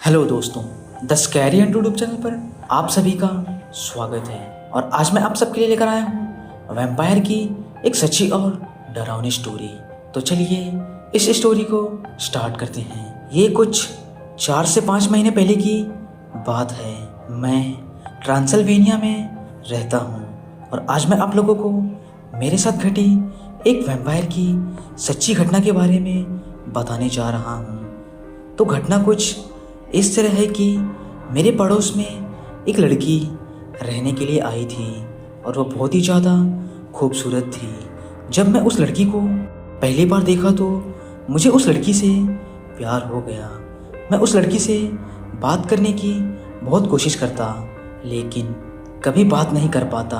Hello दोस्तों, the scary and YouTube channel पर आप सभी का स्वागत है। और आज मैं आप सबके लिए लेकर आया हूँ वैम्पायर की एक सच्ची और डरावनी स्टोरी। तो चलिए इस स्टोरी को स्टार्ट करते हैं। ये कुछ 4 से 5 महीने पहले की बात है। मैं ट्रांसल्वेनिया में रहता हूँ और आज मैं आप लोगों को मेरे साथ घटी एक वैम्पायर की सच्ची घटना के बारे में बताने जा रहा हूँ। तो घटना कुछ इस तरह है कि मेरे पड़ोस में एक लड़की रहने के लिए आई थी और वो बहुत ही ज़्यादा खूबसूरत थी। जब मैं उस लड़की को पहली बार देखा तो मुझे उस लड़की से प्यार हो गया। मैं उस लड़की से बात करने की बहुत कोशिश करता, लेकिन कभी बात नहीं कर पाता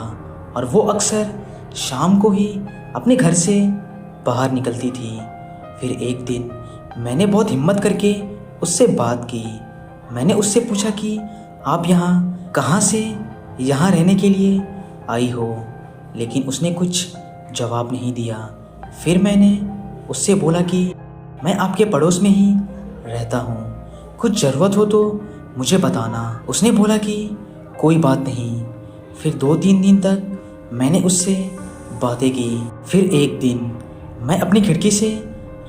और वो अक्सर शाम को ही अपने घर से बाहर निकलती थी। फिर एक दिन मैंने बहुत हिम्मत करके उससे बात की। मैंने उससे पूछा कि आप यहाँ कहाँ से यहाँ रहने के लिए आई हो, लेकिन उसने कुछ जवाब नहीं दिया। फिर मैंने उससे बोला कि मैं आपके पड़ोस में ही रहता हूँ, कुछ ज़रूरत हो तो मुझे बताना। उसने बोला कि कोई बात नहीं। फिर 2-3 दिन तक मैंने उससे बातें की। फिर एक दिन मैं अपनी खिड़की से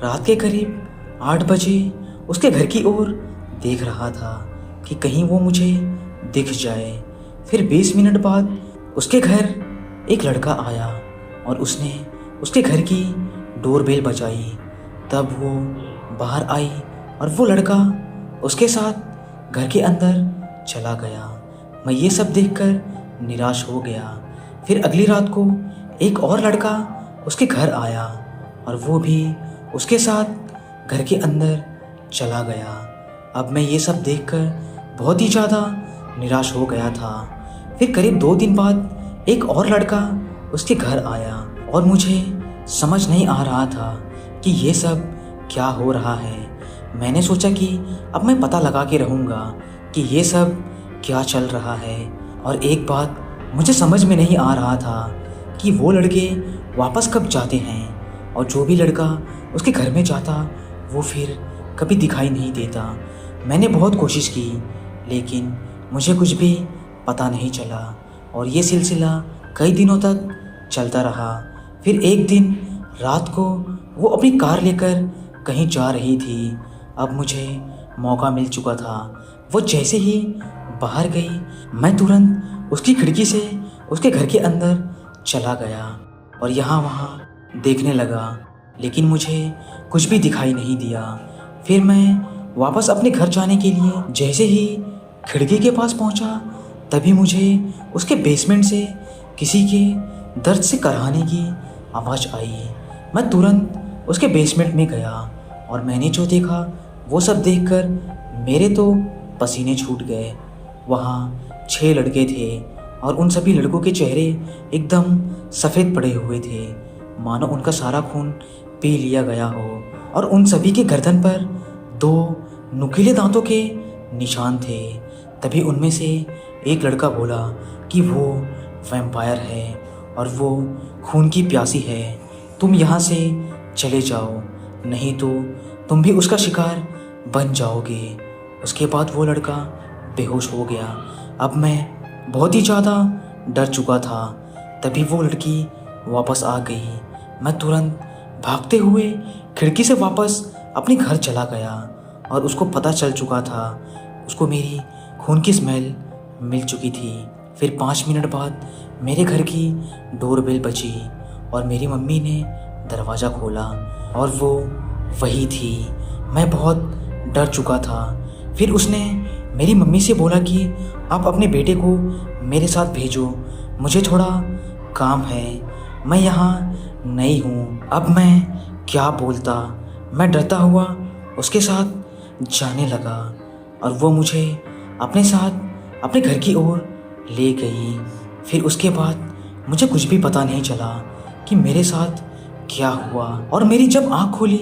रात के करीब 8 बजे उसके घर की ओर देख रहा था कि कहीं वो मुझे दिख जाए। फिर 20 मिनट बाद उसके घर एक लड़का आया और उसने उसके घर की डोरबेल बजाई। तब वो बाहर आई और वो लड़का उसके साथ घर के अंदर चला गया। मैं ये सब देखकर निराश हो गया। फिर अगली रात को एक और लड़का उसके घर आया और वो भी उसके साथ घर के अंदर चला गया। अब मैं ये सब देखकर बहुत ही ज़्यादा निराश हो गया था। फिर करीब 2 दिन बाद एक और लड़का उसके घर आया और मुझे समझ नहीं आ रहा था कि ये सब क्या हो रहा है। मैंने सोचा कि अब मैं पता लगा के रहूँगा कि ये सब क्या चल रहा है। और एक बात मुझे समझ में नहीं आ रहा था कि वो लड़के वापस कब जाते हैं और जो भी लड़का उसके घर में जाता वो फिर कभी दिखाई नहीं देता। मैंने बहुत कोशिश की, लेकिन मुझे कुछ भी पता नहीं चला और ये सिलसिला कई दिनों तक चलता रहा। फिर एक दिन रात को वो अपनी कार लेकर कहीं जा रही थी। अब मुझे मौका मिल चुका था। वो जैसे ही बाहर गई, मैं तुरंत उसकी खिड़की से उसके घर के अंदर चला गया और यहाँ वहाँ देखने लगा, लेकिन मुझे कुछ भी दिखाई नहीं दिया। फिर मैं वापस अपने घर जाने के लिए जैसे ही खिड़की के पास पहुंचा, तभी मुझे उसके बेसमेंट से किसी के दर्द से कराहने की आवाज़ आई। मैं तुरंत उसके बेसमेंट में गया और मैंने जो देखा वो सब देखकर मेरे तो पसीने छूट गए। वहाँ 6 लड़के थे और उन सभी लड़कों के चेहरे एकदम सफ़ेद पड़े हुए थे, मानो उनका सारा खून पी लिया गया हो। और उन सभी के गर्दन पर 2 नुकीले दांतों के निशान थे। तभी उनमें से एक लड़का बोला कि वो वैम्पायर है और वो खून की प्यासी है, तुम यहाँ से चले जाओ, नहीं तो तुम भी उसका शिकार बन जाओगे। उसके बाद वो लड़का बेहोश हो गया। अब मैं बहुत ही ज़्यादा डर चुका था। तभी वो लड़की वापस आ गई। मैं तुरंत भागते हुए खिड़की से वापस अपने घर चला गया और उसको पता चल चुका था, उसको मेरी खून की स्मेल मिल चुकी थी। फिर 5 मिनट बाद मेरे घर की डोरबेल बजी और मेरी मम्मी ने दरवाज़ा खोला और वो वही थी। मैं बहुत डर चुका था। फिर उसने मेरी मम्मी से बोला कि आप अपने बेटे को मेरे साथ भेजो, मुझे थोड़ा काम है, मैं यहाँ नई हूँ। अब मैं क्या बोलता। मैं डरता हुआ उसके साथ जाने लगा और वो मुझे अपने साथ अपने घर की ओर ले गई। फिर उसके बाद मुझे कुछ भी पता नहीं चला कि मेरे साथ क्या हुआ। और मेरी जब आँख खुली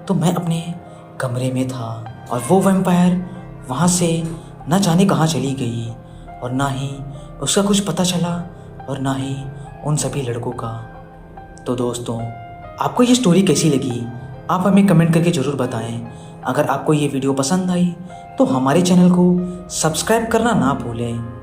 तो मैं अपने कमरे में था और वो वैम्पायर वहाँ से न जाने कहाँ चली गई और ना ही उसका कुछ पता चला और ना ही उन सभी लड़कों का। तो दोस्तों, आपको ये स्टोरी कैसी लगी आप हमें कमेंट करके ज़रूर बताएं। अगर आपको ये वीडियो पसंद आई तो हमारे चैनल को सब्सक्राइब करना ना भूलें